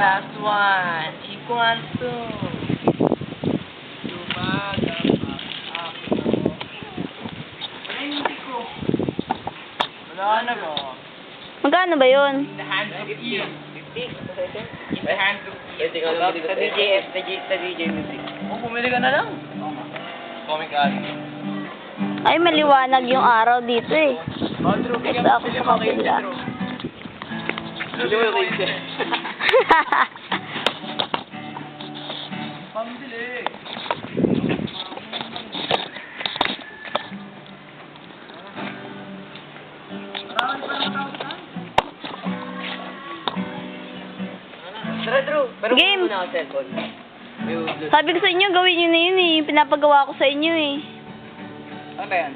last one. Equals to. Wala na ba? Magkano ba yun? In the hands of Ian. 50? In the hands of Ian. Sa DJ music. Oh, pumili ka na lang. Comic Alley. Ay, maliwanag yung araw dito eh. Andrew, Ito ako sa kabila. Hindi mo yung pambili. Tara, Drew. Pero Game. muna ako cellphone. Sabi ko sa inyo, gawin nyo na yun eh. Yung pinapagawa ko sa inyo eh. Ano ba yan?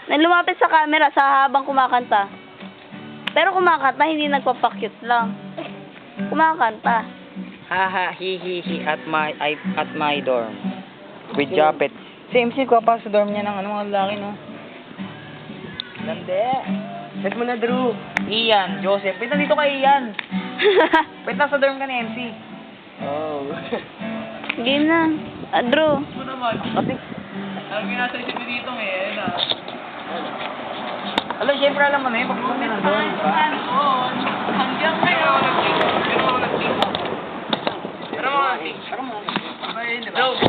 Na lumapit sa camera sa habang kumakanta. Pero kumakanta, hindi nagpapakyut lang. Kumakanta. Haha, hi at my dorm. With Japet. Si MC ko pa sa dorm niya ng mga lalaki, no? Lande. Set mo na, Drew. Ian, Joseph. Wait, nandito kay Ian. Wait, nasa dorm ka ni MC. Oh. Game na. Drew. Ito naman. Kasi, Alam yung nasa isip mo dito ngayon, ah. alam, syempre alam mo na yun, pag kami nandun, di ba? Hanggang ngayon. Pero walang tingin. Pero walang tingin. Pero walang tingin. Pero walang tingin.